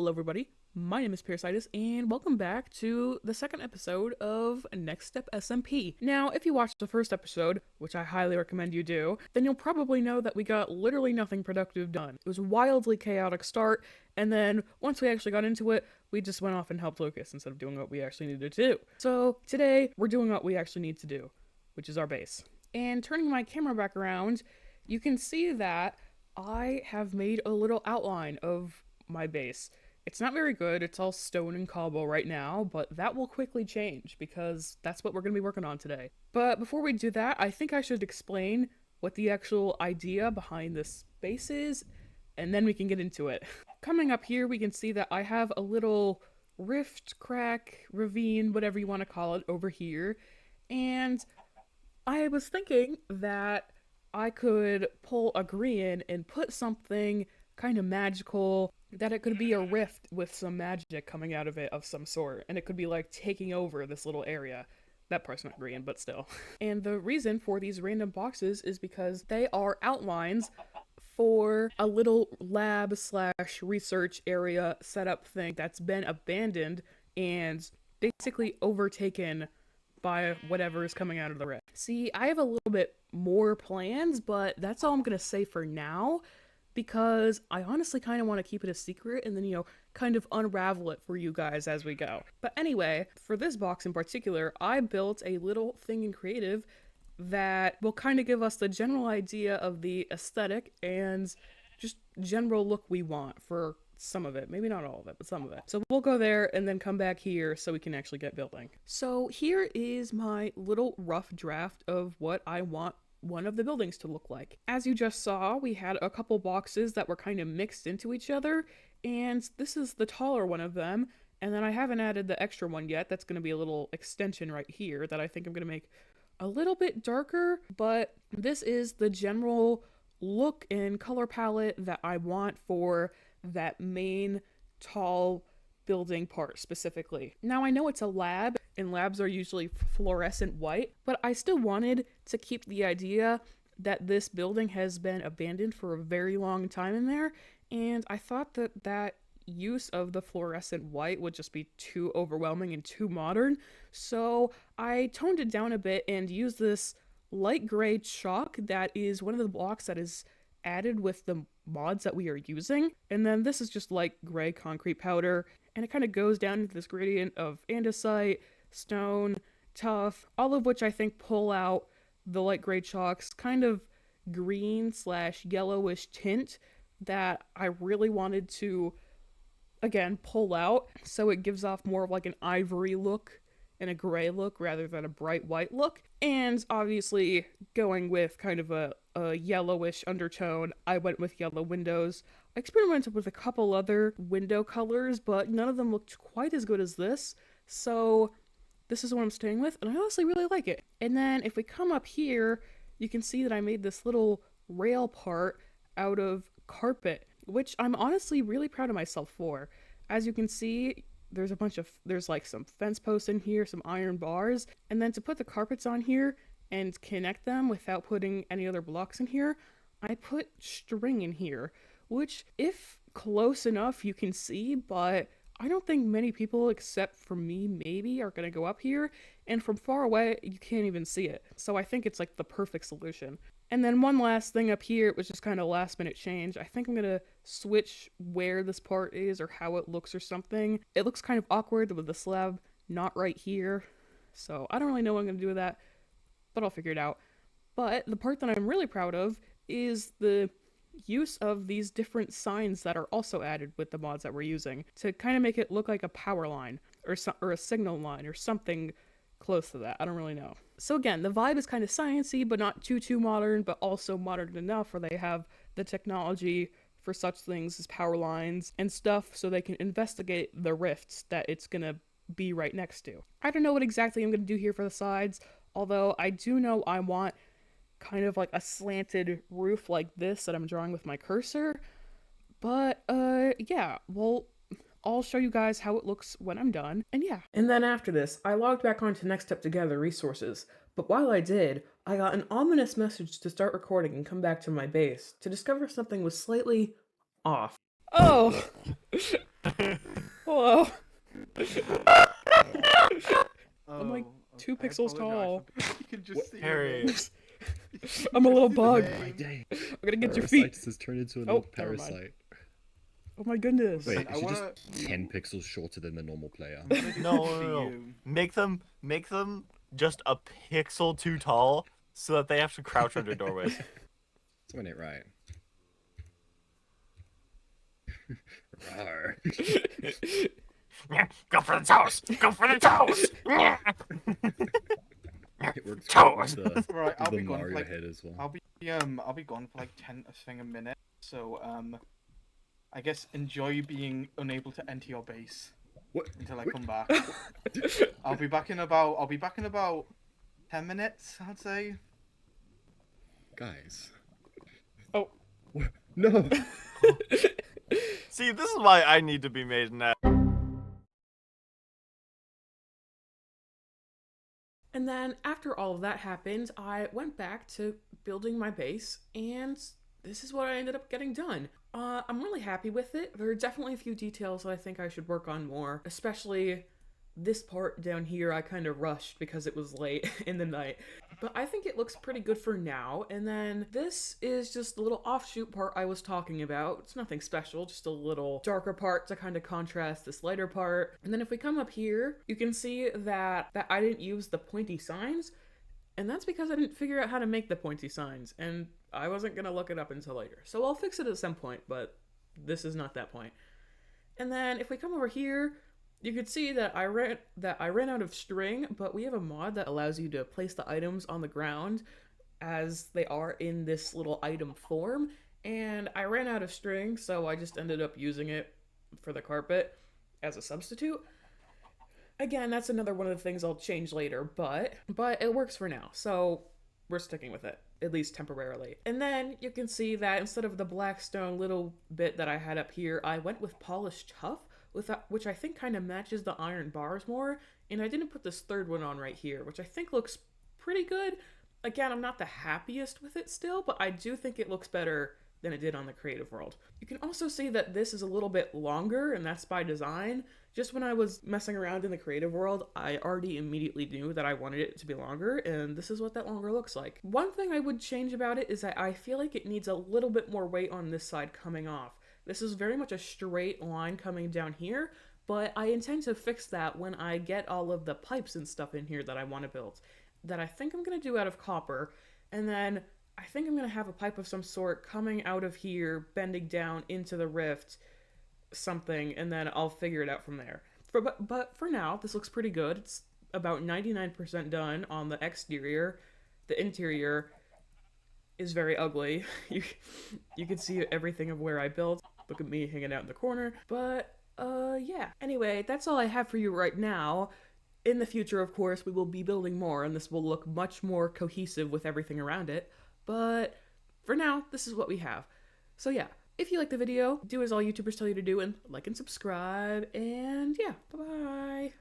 Hello everybody, my name is Parasitis, and welcome back to the second episode of Next Step SMP. Now, if you watched the first episode, which I highly recommend you do, then you'll probably know that we got literally nothing productive done. It was a wildly chaotic start, and then once we actually got into it, we just went off and helped Lucas instead of doing what we actually needed to do. So today, we're doing what we actually need to do, which is our base. And turning my camera back around, you can see that I have made a little outline of my base. It's not very good, it's all stone and cobble right now, but that will quickly change because that's what we're going to be working on today. But before we do that, I think I should explain what the actual idea behind this base is, and then we can get into it. Coming up here, we can see that I have a little rift, crack, ravine, whatever you want to call it, over here, and I was thinking that I could pull a green and put something kind of magical, that it could be a rift with some magic coming out of it of some sort, and it could be like taking over this little area. That part's not green, but still. And the reason for these random boxes is because they are outlines for a little lab slash research area setup thing that's been abandoned and basically overtaken by whatever is coming out of the rift. See, I have a little bit more plans, but that's all I'm gonna say for now, because I honestly kind of want to keep it a secret and then, kind of unravel it for you guys as we go. But anyway, for this box in particular, I built a little thing in creative that will kind of give us the general idea of the aesthetic and just general look we want for some of it. Maybe not all of it, but some of it. So we'll go there and then come back here so we can actually get building. So here is my little rough draft of what I want one of the buildings to look like. As you just saw, we had a couple boxes that were kind of mixed into each other, and this is the taller one of them, and then I haven't added the extra one yet. That's going to be a little extension right here that I think I'm going to make a little bit darker, but this is the general look and color palette that I want for that main tall building part specifically. Now I know it's a lab and labs are usually fluorescent white, but I still wanted to keep the idea that this building has been abandoned for a very long time in there, and I thought that use of the fluorescent white would just be too overwhelming and too modern, so I toned it down a bit and used this light gray chalk that is one of the blocks that is added with the mods that we are using, and then this is just light gray concrete powder, and it kind of goes down into this gradient of andesite, stone, tuff, all of which I think pull out the light gray chalk's kind of green slash yellowish tint that I really wanted to, again, pull out, so it gives off more of like an ivory look and a gray look rather than a bright white look. And obviously going with kind of a yellowish undertone, I went with yellow windows. I experimented with a couple other window colors, but none of them looked quite as good as this, so this is what I'm staying with, and I honestly really like it. And then if we come up here, you can see that I made this little rail part out of carpet, which I'm honestly really proud of myself for. As you can see, there's like some fence posts in here, some iron bars, and then to put the carpets on here and connect them without putting any other blocks in here, I put string in here, which if close enough you can see, but I don't think many people except for me maybe are gonna go up here, and from far away you can't even see it. So I think it's like the perfect solution. And then one last thing up here, it was just kind of last minute change. I think I'm gonna switch where this part is or how it looks or something. It looks kind of awkward with the slab not right here, so I don't really know what I'm gonna do with that, but I'll figure it out. But the part that I'm really proud of is the use of these different signs that are also added with the mods that we're using to kind of make it look like a power line or a signal line or something close to that. I don't really know. So again, the vibe is kind of sciencey, but not too modern, but also modern enough where they have the technology for such things as power lines and stuff so they can investigate the rifts that it's gonna be right next to. I don't know what exactly I'm gonna do here for the sides, although I do know I want kind of like a slanted roof like this that I'm drawing with my cursor. But yeah, well, I'll show you guys how it looks when I'm done, and yeah. And then after this, I logged back onto Next Step Together resources, but while I did, I got an ominous message to start recording and come back to my base to discover something was slightly off. Oh! Hello. I'm like Oh, 2 pixels tall. You can just see Harry. me. I'm a little Just see the bug. name. My day. I'm gonna get your feet. Parasites has turned into a Oh, little never mind. parasite. Oh my goodness. Wait, I is she wanna- just 10 pixels shorter than the normal player? I'm gonna do No, something no, to no. you. Make them just a pixel too tall so that they have to crouch under doorways. Someone ain't right. Rawr. Go for the toes! Go for the toes! It works Toes. great with Right, I'll the be gone for Mario like head as well. I'll be gone for like 10 a minute. So I guess enjoy being unable to enter your base What? until I Wait. come back. I'll be back in about 10 minutes, I'd say. Guys. Oh. What? No! See, this is why I need to be made an ass. And then after all of that happened, I went back to building my base, and this is what I ended up getting done. I'm really happy with it. There are definitely a few details that I think I should work on more, especially this part down here I kind of rushed because it was late in the night. But I think it looks pretty good for now. And then this is just the little offshoot part I was talking about. It's nothing special, just a little darker part to kind of contrast this lighter part. And then if we come up here, you can see that I didn't use the pointy signs. And that's because I didn't figure out how to make the pointy signs, and I wasn't gonna look it up until later. So I'll fix it at some point, but this is not that point. And then if we come over here, you can see that I ran out of string, but we have a mod that allows you to place the items on the ground as they are in this little item form. And I ran out of string, so I just ended up using it for the carpet as a substitute. Again, that's another one of the things I'll change later, but it works for now, so we're sticking with it, at least temporarily. And then you can see that instead of the black stone little bit that I had up here, I went with polished tuff, which I think kind of matches the iron bars more, and I didn't put this third one on right here, which I think looks pretty good. Again, I'm not the happiest with it still, but I do think it looks better than it did on the creative world. You can also see that this is a little bit longer, and that's by design. Just when I was messing around in the creative world, I already immediately knew that I wanted it to be longer, and this is what that longer looks like. One thing I would change about it is that I feel like it needs a little bit more weight on this side coming off. This is very much a straight line coming down here, but I intend to fix that when I get all of the pipes and stuff in here that I want to build, that I think I'm going to do out of copper, and then I think I'm going to have a pipe of some sort coming out of here, bending down into the rift, something, and then I'll figure it out from there. But for now, this looks pretty good. It's about 99% done on the exterior. The interior is very ugly. You can see everything of where I built. Look at me hanging out in the corner. But, yeah. Anyway, that's all I have for you right now. In the future, of course, we will be building more, and this will look much more cohesive with everything around it. But for now, this is what we have. So yeah, if you like the video, do as all YouTubers tell you to do and like and subscribe, and yeah, bye-bye.